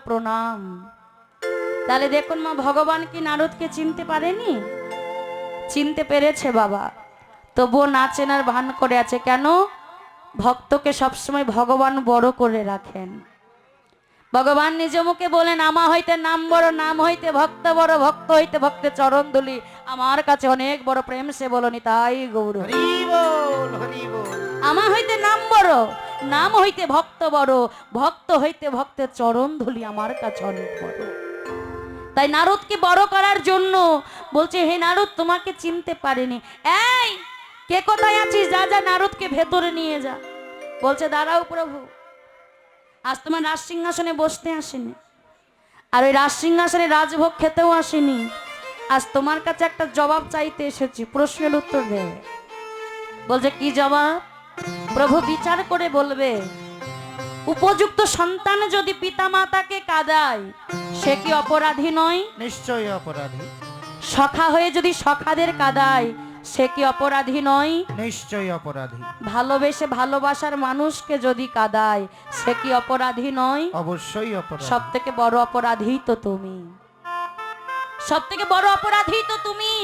প্রণাম। তাহলে দেখুন মা, ভগবান কি নারদকে চিনতে পারেনি? চিনতে পেরেছে বাবা, তবুও না চেনার ভান করে আছে। কেন? ভক্তকে সবসময় ভগবান বড় করে রাখেন। ভগবান নিজ মুখে বলেন, আমা হইতে নাম বড়, নাম হইতে ভক্ত বড়, ভক্ত হইতে ভক্তের চরণ ধুলি আমার কাছে অনেক বড়। প্রেম সে বলনি তাই গৌর। আমা হইতে নাম বড়, নাম হইতে ভক্ত বড়, ভক্ত হইতে ভক্তের চরণ ধুলি আমার কাছে অনেক বড়। তাই নারদকে বড় করার জন্য বলছে, হে নারদ তোমাকে চিনতে পারেনি। এই কে কোথায় আছিস? যা যা নারদকে ভেতরে নিয়ে যা। বলছে, দাঁড়াও প্রভু, আজ তোমার রাজ সিংহাসনে বসতে আসেনি, আর ওই রাজ সিংহাসনে রাজভোগ খেতেও আসেনি। আজ তোমার কাছে একটা জবাব চাইতে এসেছি, প্রশ্নের উত্তর দেবে। বলছে, কি জবাব? প্রভু বিচার করে বলবে, উপযুক্ত সন্তান যদি পিতা মাতাকে কাঁদায় সে কি অপরাধী নয়? নিশ্চয়ই অপরাধী। সখা হয়ে যদি সখাদের কাঁদায় সে কি অপরাধী নয়? নিশ্চয়ই অপরাধী। ভালোবেসে ভালোবাসার মানুষকে যদি কাঁদায় সে কি অপরাধী নয়? অবশ্যই অপরাধী। সব থেকে বড় অপরাধী তো তুমি, সব থেকে বড় অপরাধী তো তুমি।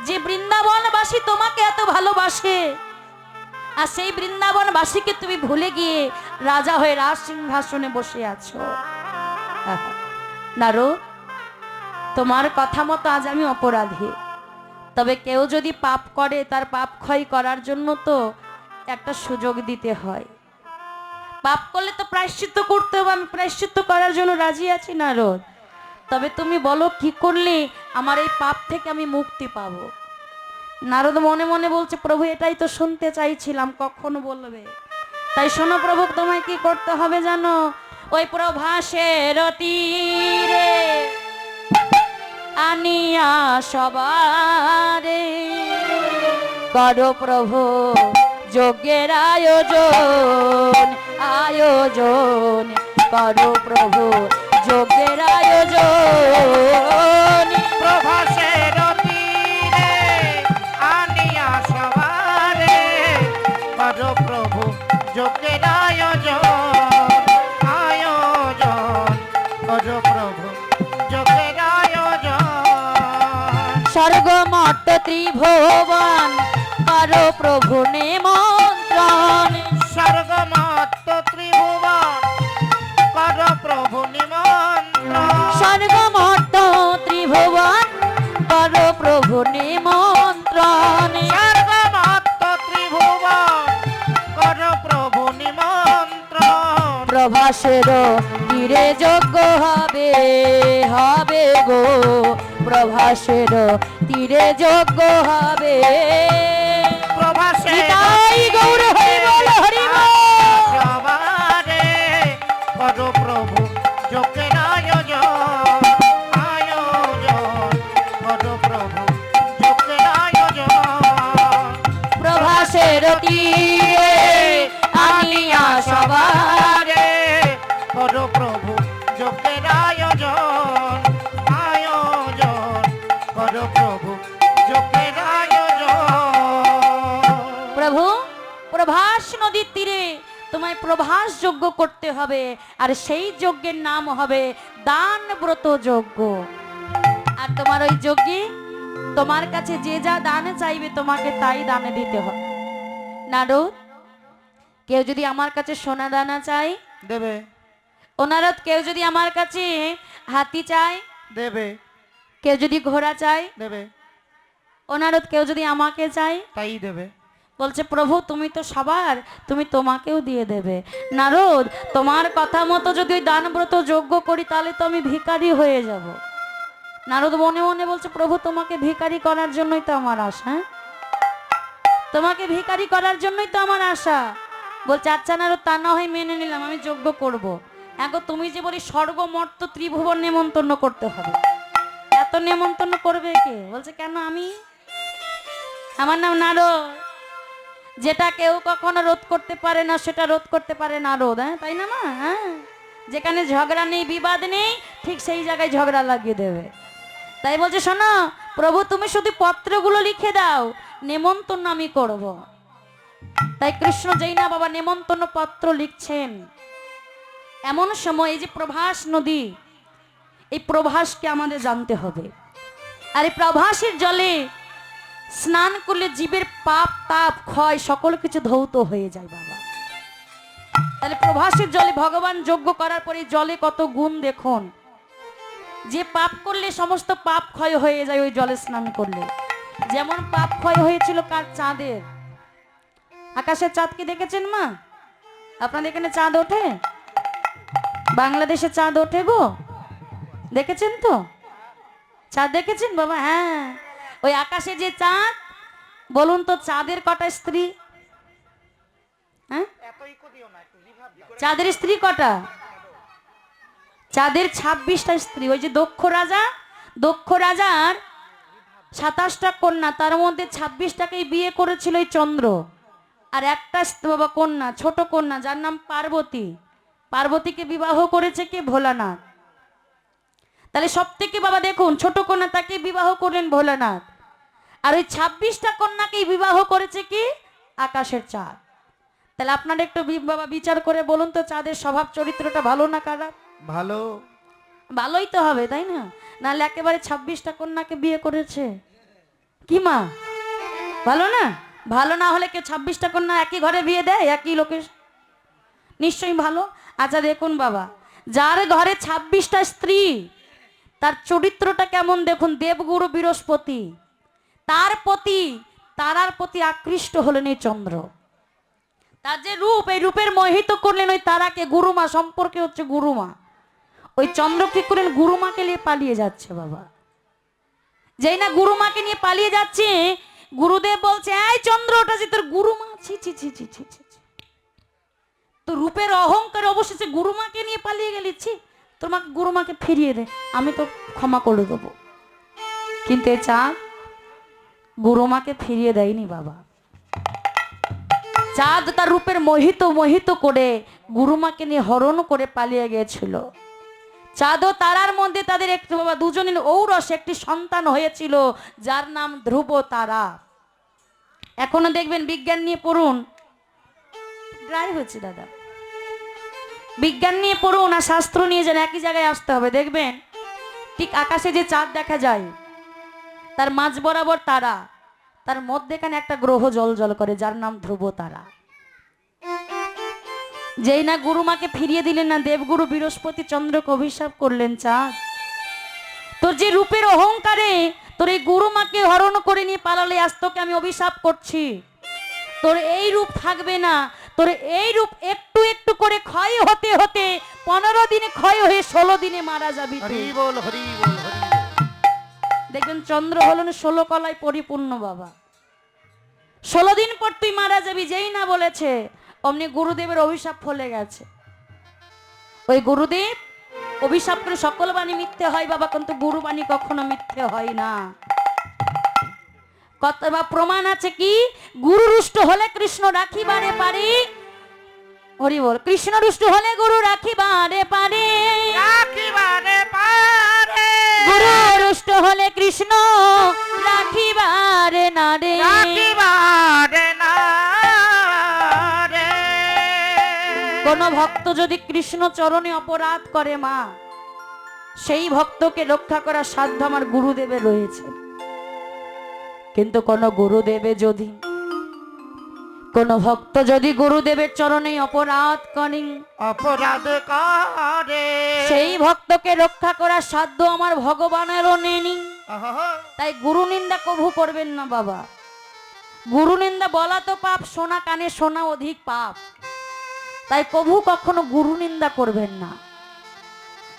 যে বৃন্দাবনবাসী তোমাকে এত ভালোবাসে, আর সেই বৃন্দাবনবাসীকে তুমি ভুলে গিয়ে রাজা হয়ে রাজ সিংহাসনে বসে আছো। নারদ, তোমার কথা মতো আজ আমি অপরাধী। তবে কেউ যদি পাপ করে তার পাপ ক্ষয় করার জন্য তো একটা সুযোগ দিতে হয়। পাপ করলে তো প্রায়শ্চিত্ত করতে হবে, আমি প্রায়শ্চিত্ত করার জন্য রাজি আছি নারদ। তবে তুমি বলো কি করলে আমার এই পাপ থেকে আমি মুক্তি পাবো? নারদ মনে মনে বলছে, প্রভু এটাই তো শুনতে চাইছিলাম, কখন বলবে? তাই শোনো প্রভু, তোমায় কি করতে হবে জানো? ওই প্রভাসের তীরে আনিয়া সবারে করো প্রভু যজ্ঞের আয়োজন, আয়োজন করো প্রভু যজ্ঞের আয়োজন। প্রভাসের তীরে আনিয়া সবারে করো প্রভু যজ্ঞের আয়োজন, আয়োজন করো প্রভু যজ্ঞের আয়োজন। স্বর্গ মর্ত ত্রিভুবন করো প্রভু নিমন্ত্রণ, স্বর্গমত্ত ত্রিভুবন করো প্রভু নিমন্ত্রণ। স্বর্গ মর্ত ত্রিভুবন করো প্রভু নিমন্ত্রণ। স্বর্গমত্ত ত্রিভুবন করো প্রভু নিমন্ত্রণ। প্রভাসের তীরে যজ্ঞ হবে, হবে গো, প্রভাসের তীরে যজ্ঞ হবে। প্রভাসের নিতাই গৌর হরি বল, হরি বল। সবারে করো প্রভু যজ্ঞের আয়োজন, আয়োজন করো প্রভু যজ্ঞের আয়োজন। প্রভাসের তীরে আনিয়া সবারে করো প্রভু যজ্ঞের আয়োজন, আয়োজন করো প্রভু যজ্ঞের আয়োজন। প্রভু প্রভাস নদীর তীরে তোমায় প্রভাস যজ্ঞ করতে হবে, আর সেই যজ্ঞের নাম হবে দান ব্রত যজ্ঞ। আর তোমার ওই যজ্ঞে তোমার কাছে যে যা দান চাইবে তোমাকে তাই দানে দিতে হবে। নারদ, কেউ যদি আমার কাছে সোনা দানা চায় দেবে, ও নারদ, কেউ যদি আমার কাছে হাতি চায় দেবে, কেউ যদি ঘোড়া চায়, দেবে, ও নারদ, কেউ যদি আমাকে চায় তাই দেবে। বলছে, প্রভু তুমি তো সবার, তুমি তোমাকেও দিয়ে দেবে। নারদ, তোমার কথা মতো যদি ওই দানব্রত যজ্ঞ করি তাহলে তো আমি ভিখারি হয়ে যাব। নারদ মনে মনে বলছে, প্রভু তোমাকে ভিখারি করার জন্যই তো আমার আশা, তোমাকে ভিখারি করার জন্যই তো আমার আশা। বলছে, আচ্ছা নারদ, তা না হয় মেনে নিলাম, আমি যজ্ঞ করব। এখন তুমি যে বলি স্বর্গ মর্ত ত্রিভুবন নেমন্তন্ন করতে হবে, এত নেমন্তন্ন করবে কে? বলছে, কেন আমি? আমার নাম নারদ। যেটা কেউ কখনো রোধ করতে পারে না সেটা রোধ করতে পারে নারদ। হ্যাঁ, তাই না মা? হ্যাঁ, যেখানে ঝগড়া নেই, বিবাদ নেই, ঠিক সেই জায়গায় ঝগড়া লাগিয়ে দেবে। তাই বলছে, শোনো প্রভু, তুমি শুধু পত্রগুলো লিখে দাও, নেমন্তন্ন আমি করব। তাই কৃষ্ণ যেই না বাবা নেমন্তন্ন পত্র লিখছেন, এমন সময় এই যে প্রভাস নদী, এই প্রভাসকে আমাদের জানতে হবে। আর এই প্রভাসের জলে স্নান করলে জীবের পাপ তাপ ক্ষয় সকল কিছু ধৌত হয়ে যায় বাবা। তাহলে প্রভাসের জলে ভগবান যজ্ঞ করার পরে জলে কত গুণ দেখুন। যে পাপ করলে সমস্ত পাপ ক্ষয় হয়ে যায় ওই জলে স্নান করলে। যেমন পাপ ক্ষয় হয়েছিল কার? চাঁদের। আকাশের চাঁদ কি দেখেছেন মা? আপনাদের এখানে চাঁদ ওঠে? বাংলাদেশে চাঁদ ওঠে গো, দেখেছেন তো? চাঁদ দেখেছেন বাবা? হ্যাঁ, ওই আকাশে যে চাঁদ, বলুন তো চাঁদের কটা স্ত্রী? হ্যাঁ, চাঁদের স্ত্রী কটা? চাঁদের 26টা স্ত্রী। ওই যে দক্ষ রাজার 27টা কন্যা, তার মধ্যে 26টাকেই বিয়ে করেছিল এই চন্দ্র। আর একটা বাবা কন্যা, ছোট কন্যা, যার নাম পার্বতী। পার্বতীকে বিবাহ করেছে কে? ভোলানাথ। তাহলে সব থেকে বাবা দেখুন, ছোট কন্যা তাকে বিবাহ করলেন ভোলানাথ। আর ওই 26টা কন্যাকেই বিবাহ করেছে কি? আকাশের চাঁদ। তাহলে আপনারা একটু বাবা বিচার করে বলুন তো, চাঁদের স্বভাব চরিত্রটা ভালো না খারাপ? ভালো। ভালোই তো হবে, তাই না? নাহলে একেবারে 26টা কন্যাকে বিয়ে করেছে। কি মা, ভালো না? ভালো না হলে কেউ 26টা কন্যা একই ঘরে বিয়ে দেয় একই লোকের? নিশ্চয়ই ভালো। আচ্ছা দেখুন বাবা, যার ঘরে 26টা স্ত্রী, তার চরিত্রটা কেমন দেখুন। দেবগুরু বৃহস্পতি, তার প্রতি, তারার প্রতি আকৃষ্ট হলেন এই চন্দ্র। তার যে রূপ, এই রূপের মোহিত করলেন ওই তারাকে। গুরুমা সম্পর্কে হচ্ছে গুরুমা। ওই চন্দ্র কি করলেন? গুরুমাকে নিয়ে পালিয়ে যাচ্ছে বাবা। যেই না গুরুমাকে নিয়ে পালিয়ে যাচ্ছে, গুরুদেব বলছে, এই চন্দ্র, ওটা যে তোর গুরুমা। ছি ছি ছি ছি ছি ছি। তো রূপের অহংকার অবশেষে গুরুমাকে নিয়ে পালিয়ে গেলি। ছি, তোমাকে গুরুমাকে ফিরিয়ে দে, আমি তো ক্ষমা করে দেবো। কিন্তু এ চাঁদ গুরুমাকে ফিরিয়ে দেয়নি বাবা। চাঁদ তার রূপের মোহিত করে গুরুমাকে নিয়ে হরণ করে পালিয়ে গিয়েছিল। চাঁদ ও তারার মধ্যে তাদের একটু বাবা দুজনের ঔরসে একটি সন্তান হয়েছিল, যার নাম ধ্রুব তারা। এখনো দেখবেন, বিজ্ঞান নিয়ে পড়ুন। ড্রাই হচ্ছে দাদা। বিজ্ঞান নিয়ে পড়ুন আর শাস্ত্র নিয়ে যান, একই জায়গায় আসতে হবে। দেখবেন ঠিক আকাশে যে চাঁদ দেখা যায়, তার মাঝ বরাবর তারা, তার মধ্যেখানে একটা গ্রহ জ্বল করে, যার নাম ধ্রুব তারা। যেই না গুরুমাকে ফিরিয়ে দিলেন না, দেবগুরু বৃহস্পতি চন্দ্রকে অভিশাপ করলেন, চাঁদ তোর যে রূপের অহংকারে তোর এই গুরুমাকে হরণ করে নিয়ে পালালে, আজ তোকে আমি অভিশাপ করছি, তোর এই রূপ থাকবে না। তোর এই রূপ একটু একটু করে ক্ষয় হতে হতে 15 দিনে ক্ষয় হয়ে 16 দিনে মারা যাবি তুই। হরি বল, হরি বল, হরি বল। দেখবেন চন্দ্র হলেন 16 কলায় পরিপূর্ণ বাবা। 16 দিন পর তুই মারা যাবি। যেই না বলেছে, অমনি গুরুদেবের অভিশাপ ফলে গেছে। ওই গুরুদেব অভিশাপ করে সকল বাণী মিথ্যে হয় বাবা, কিন্তু গুরুবাণী কখনো মিথ্যে হয় না। কত বা প্রমাণ আছে কি? গুরু রুষ্ট হলে কৃষ্ণ রাখিবারে পারে। হরি বল। কৃষ্ণ রুষ্ট হলে গুরু রাখিবারে পারে, রাখিবারে পারে। গুরু রুষ্ট হলে কৃষ্ণ রাখিবারে না রে, রাখিবারে না রে। কোন ভক্ত যদি কৃষ্ণ চরণে অপরাধ করে মা, সেই ভক্তকে রক্ষা করার সাধ্য আমার গুরুদেবের রয়েছে। কিন্তু কোন গুরুদেবে যদি, কোন ভক্ত যদি গুরুদেবের চরণে অপরাধ করে, অপরাধ করে, সেই ভক্তকে রক্ষা করার সাধ্য আমার ভগবানেরও নেই। আহা, তাই গুরু নিন্দা কভু করবেন না বাবা। গুরু নিন্দা বলা তো পাপ, শোনা কানে শোনা অধিক পাপ। তাই কভু কখনো গুরু নিন্দা করবেন না।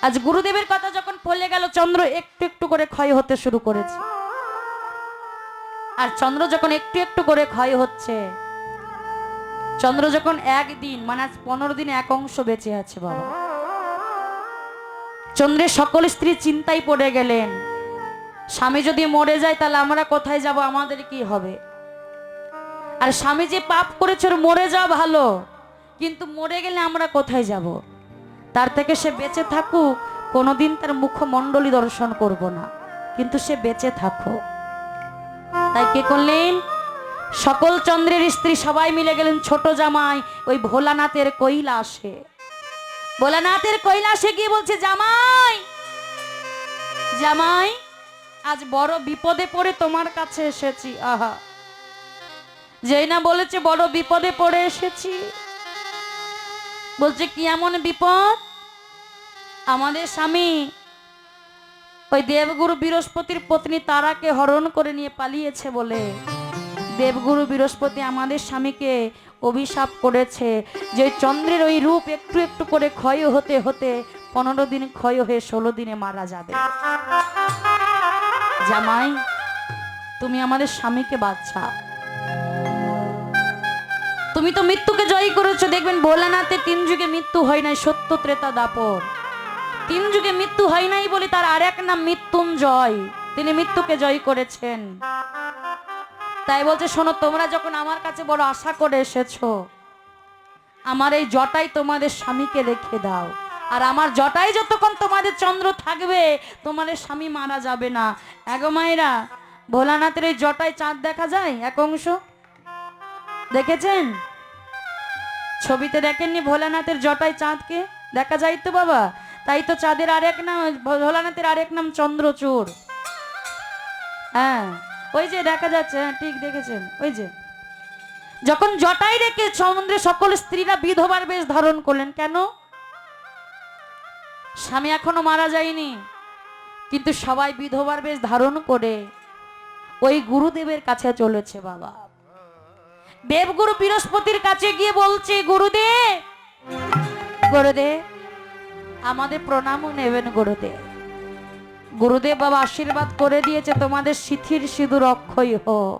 আজ গুরুদেবের কথা যখন পড়ে গেল, চন্দ্র একটু একটু করে ক্ষয় হতে শুরু করেছে। আর চন্দ্র যখন একটু একটু করে ক্ষয় হচ্ছে, চন্দ্র যখন একদিন মানে আজ 15 দিনে এক অংশ বেঁচে আছে বাবা, চন্দ্রের সকল স্ত্রী চিন্তায় পড়ে গেলেন, স্বামী যদি মরে যায় তাহলে আমরা কোথায় যাব, আমাদের কি হবে। আর স্বামী যে পাপ করেছে ওর মরে যাওয়া ভালো, কিন্তু মরে গেলে আমরা কোথায় যাব। তার থেকে সে বেঁচে থাকুক, কোনোদিন তার মুখমণ্ডলী দর্শন করব না, কিন্তু সে বেঁচে থাকুক। তাই কে করলেন? সকল চন্দ্রের স্ত্রী সবাই মিলে গেলেন ছোট জামাই ওই ভোলানাথের কৈলাসে। ভোলানাথের কৈলাসে গিয়ে বলছে, জামাই জামাই আজ বড় বিপদে পড়ে তোমার কাছে এসেছি। আহা, যেই না বলেছে বড় বিপদে পড়ে এসেছি, বলছে কি এমন বিপদ? আমাদের স্বামী ওই দেবগুরু বৃহস্পতির পত্নী তারাকে হরণ করে নিয়ে পালিয়েছে বলে দেবগুরু বৃহস্পতি আমাদের স্বামীকে অভিশাপ করেছে যে চন্দ্রের ওই রূপ একটু একটু করে ক্ষয় হতে হতে 15 দিন ক্ষয় হয়ে 16 দিনে মারা যাবে। জামাই, তুমি আমাদের স্বামীকে বাঁচাও। তুমি তো মৃত্যুকে জয় করেছো। দেখবেন ভোলানাথের 3 যুগে মৃত্যু হয় নাই, সত্য ত্রেতা দাপর। 3 যুগে মৃত্যু হয় নাই বলে তার আরেক নাম মৃত্যুঞ্জয়। তিনি মৃত্যুকে জয় করেছেন। তাই বলছে, শোনো, তোমরা যখন আমার কাছে বড় আশা করে এসেছো, আমার এই জটাই তোমাদের স্বামীকে রেখে দাও। আর আমার জটাই যতক্ষণ তোমাদের চন্দ্র থাকবে তোমাদের স্বামী মারা যাবে না। এগো মায়েরা, ভোলানাথের এই জটায় চাঁদ দেখা যায় এক অংশ, দেখেছেন? ছবিতে দেখেননি ভোলানাথের জটায় চাঁদকে? দেখা যায় তো বাবা। তাই তো চাঁদের আরেক নাম, ভোলানাথের আরেক নাম চন্দ্রচূড়। হ্যাঁ, ওই যে দেখা যাচ্ছে, হ্যাঁ ঠিক দেখেছেন। ওই যে যখন জটাই রেখে সমুদ্রে সকল স্ত্রীরা বিধবার বেশ ধারণ করলেন। কেন? স্বামী এখনো মারা যায়নি, কিন্তু সবাই বিধবার বেশ ধারণ করে ওই গুরুদেবের কাছে চলেছে বাবা। দেবগুরু বৃহস্পতির কাছে গিয়ে বলছে, গুরুদেব গুরুদেব আমাদের প্রণামও নেবেন গুরুদেব। গুরুদেব বাবা আশীর্বাদ করে দিয়েছে তোমাদের সিথির সিঁদুর অক্ষয় হোক।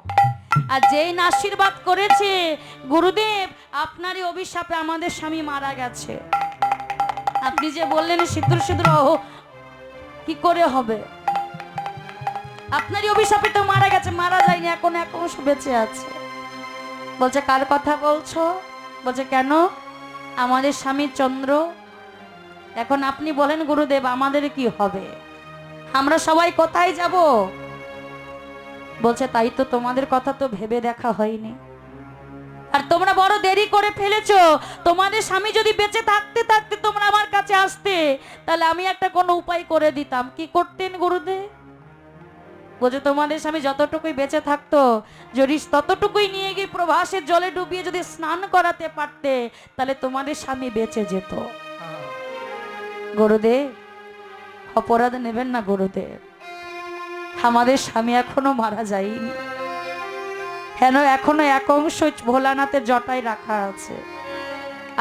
আর যেই না আশীর্বাদ করেছে, গুরুদেব আপনারই অভিশাপে আমাদের স্বামী মারা গেছে। আপনি যে বললেন সিঁদুর সিঁদুর কি করে হবে? আপনারই অভিশাপে তো মারা গেছে, মারা যায়নি, এখন এখন বেঁচে আছে। বলছে, কার কথা বলছো? বলছে, কেন? আমাদের স্বামী চন্দ্র। এখন আপনি বলেন গুরুদেব আমাদের কি হবে? আমরা সবাই কোথায় যাব? বলছে, তাই তো, তোমাদের কথা তো ভেবে দেখা হয়নি। আর তোমরা বড় দেরি করে ফেলেছো। তোমাদের স্বামী যদি বেঁচে থাকতে থাকতে তোমরা আমার কাছে আসতে, তাহলে আমি একটা কোনো উপায় করে দিতাম। কি করতেন গুরুদেব? বলছে, তোমাদের স্বামী যতটুকুই বেঁচে থাকতো, যদি ততটুকুই নিয়ে গিয়ে প্রভাসের জলে ডুবিয়ে যদি স্নান করাতে পারতে, তাহলে তোমাদের স্বামী বেঁচে যেত। গুরুদেব অপরাধ নেবেন না গুরুদেব, আমাদের স্বামী এখনো মারা যায়নি। কেন? এখনো এক অংশ ভোলানাথের জটায় রাখা আছে।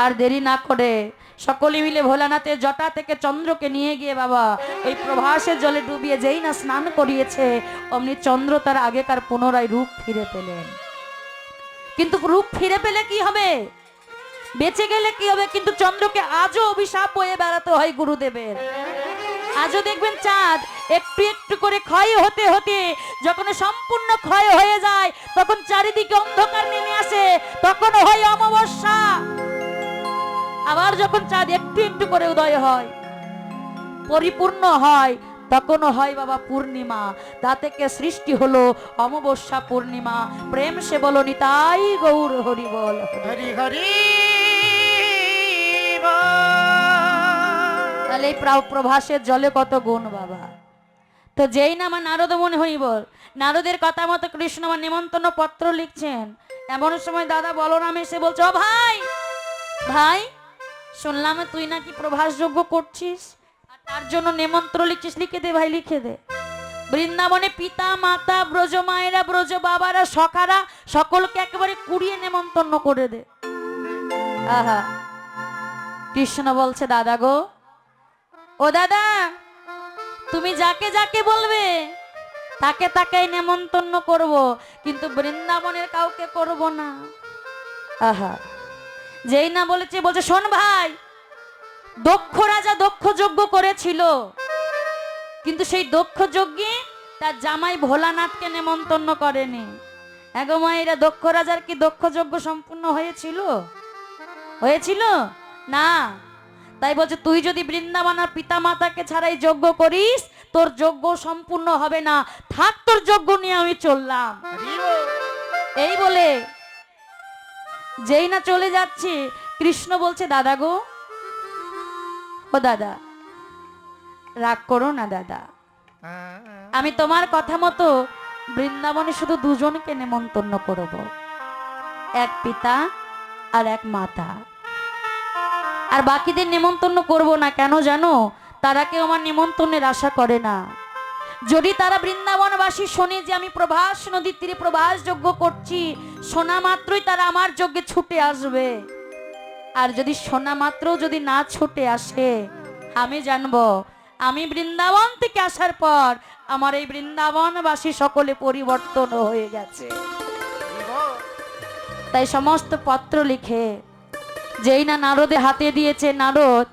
আর দেরি না করে সকলে মিলে ভোলানাথের জটা থেকে চন্দ্রকে নিয়ে গিয়ে বাবা ওই প্রভাসের জলে ডুবিয়ে যেই না স্নান করিয়েছে, অমনি চন্দ্র তার আগেকার পুনরায় রূপ ফিরে পেলেন। কিন্তু রূপ ফিরে পেলে কি হবে? বেঁচে গেলে কি হবে? কিন্তু চন্দ্রকে আজও অভিশাপ বয়ে বেড়াতে হয় গুরুদেবের। আজও দেখবেন চাঁদ একটু একটু করে ক্ষয় হতে হতে যখন সম্পূর্ণ ক্ষয় হয়ে যায়, তখন চারিদিকে অন্ধকার নেমে আসে, তখন হয় অমাবস্যা। আবার যখন চাঁদ একটু একটু করে উদয় হয়, পরিপূর্ণ হয়, তখন হয় বাবা পূর্ণিমা। তা থেকে সৃষ্টি হলো অমাবস্যা পূর্ণিমা। প্রেম সে বলো নিতাই গৌর হরি বল। হরি হরি তাহলে এই প্রভাসের জলে কত গুণ বাবা। তো যেই না আমার নারদ মনে হইব, নারদের কথা মতো কৃষ্ণ আমার নিমন্ত্রণ পত্র লিখছেন, এমন সময় দাদা বলরাম এসে বলছে, ও ভাই ভাই, শুনলাম তুই নাকি প্রভাস যজ্ঞ করছিস, আর তার জন্য নিমন্ত্রণ লিখছিস, লিখে দে ভাই, লিখে দে। বৃন্দাবনে পিতা মাতা ব্রজ মায়েরা ব্রজ বাবারা সখারা সকলকে একেবারে কুড়িয়ে নেমন্তন্ন করে দে। আহা, কৃষ্ণ বলছে, দাদা গো, ও দাদা, তুমি যাকে যাকে বলবে তাকে তাকে নেমন্তন্ন করব, কিন্তু বৃন্দাবনের কাউকে করব না। আহা, যেই না বলেছে, বলছে, শোন ভাই, দক্ষ রাজা দক্ষ যজ্ঞ করেছিল, কিন্তু সেই দক্ষ যজ্ঞে তার জামাই ভোলানাথকে নেমন্তন্ন করেনি। এগো মায়েরা, দক্ষ রাজার কি দক্ষ যজ্ঞ সম্পূর্ণ হয়েছিল? হয়েছিল না। তাই বলছে, তুই যদি বৃন্দাবনের পিতা মাতাকে ছাড়াই যজ্ঞ করিস, তোর যজ্ঞ সম্পূর্ণ হবে না, থাক, তোর যজ্ঞ নিয়ে আমি চললাম। এই বলে যেই না চলে যাচ্ছে, কৃষ্ণ বলছে, দাদা গো, ও দাদা, রাগ করো না দাদা, আমি তোমার কথা মতো বৃন্দাবনে শুধু দুজনকে নেমন্তন্ন করব, এক পিতা আর এক মাতা। আর বাকিদের নেমন্তন্ন করব না, কেন জানো? তারা কেউ আমার নেমন্তন্নের আশা করে না। যদি তারা বৃন্দাবনবাসী শোনে যে আমি প্রভাস নদীর তীরে প্রভাস যজ্ঞ করছি, শোনা মাত্রই তারা আমার যজ্ঞে ছুটে আসবে। আর যদি শোনা মাত্র যদি না ছুটে আসে, আমি জানবো আমি বৃন্দাবন থেকে আসার পর আমার এই বৃন্দাবনবাসী সকলে পরিবর্তন হয়ে গেছে। তাই সমস্ত পত্র লিখে যেই না নারদে হাতে দিয়েছে, নারদ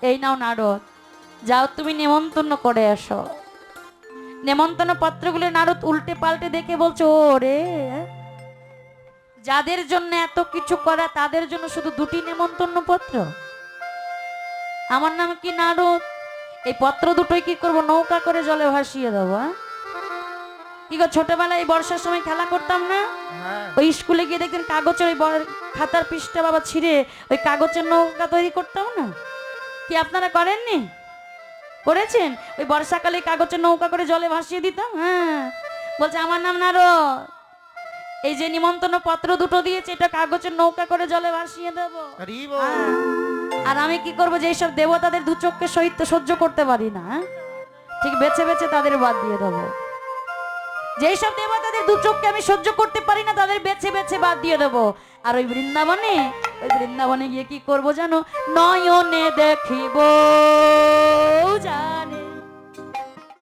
এই নাও নারদ, যাও তুমি নেমন্তন্ন করে এসো। নেমন্তন্ন পত্রগুলো নারদ উল্টে পাল্টে দেখে বলছে, ও রে, যাদের জন্য এত কিছু করা তাদের জন্য শুধু দুটি নেমন্তন্ন পত্র। আমার নাম কি নারদ, এই পত্র দুটোই কি করব? নৌকা করে জলে ভাসিয়ে দেবো। কি গো, ছোটবেলায় এই বর্ষার সময় খেলা করতাম না? ওই স্কুলে গিয়ে দেখতেন কাগজের ওই খাতার পৃষ্ঠা বাবা ছিঁড়ে ওই কাগজের নৌকা তৈরি করতাম না? কি আপনারা করেননি? করেছেন? ওই বর্ষাকালে কাগজের নৌকা করে জলে ভাসিয়ে দিতাম। হ্যাঁ, বলছে আমার নাম নারদ, এই যে নিমন্ত্রণ পত্র দুটো দিয়েছে এটা কাগজের নৌকা করে জলে ভাসিয়ে দেবো। আর আমি কি করবো, যে সব দেবতাদের দু চোখকে সহ্য করতে পারি না, ঠিক বেছে বেছে তাদের বাদ দিয়ে দেবো। যেই সব দেবতাদের দু চোখকে আমি সহ্য করতে পারি না তাদের বেছে বেছে বাদ দিয়ে দেবো। আর ওই বৃন্দাবনে গিয়ে কি করবো জানো? নয়নে দেখিব যায়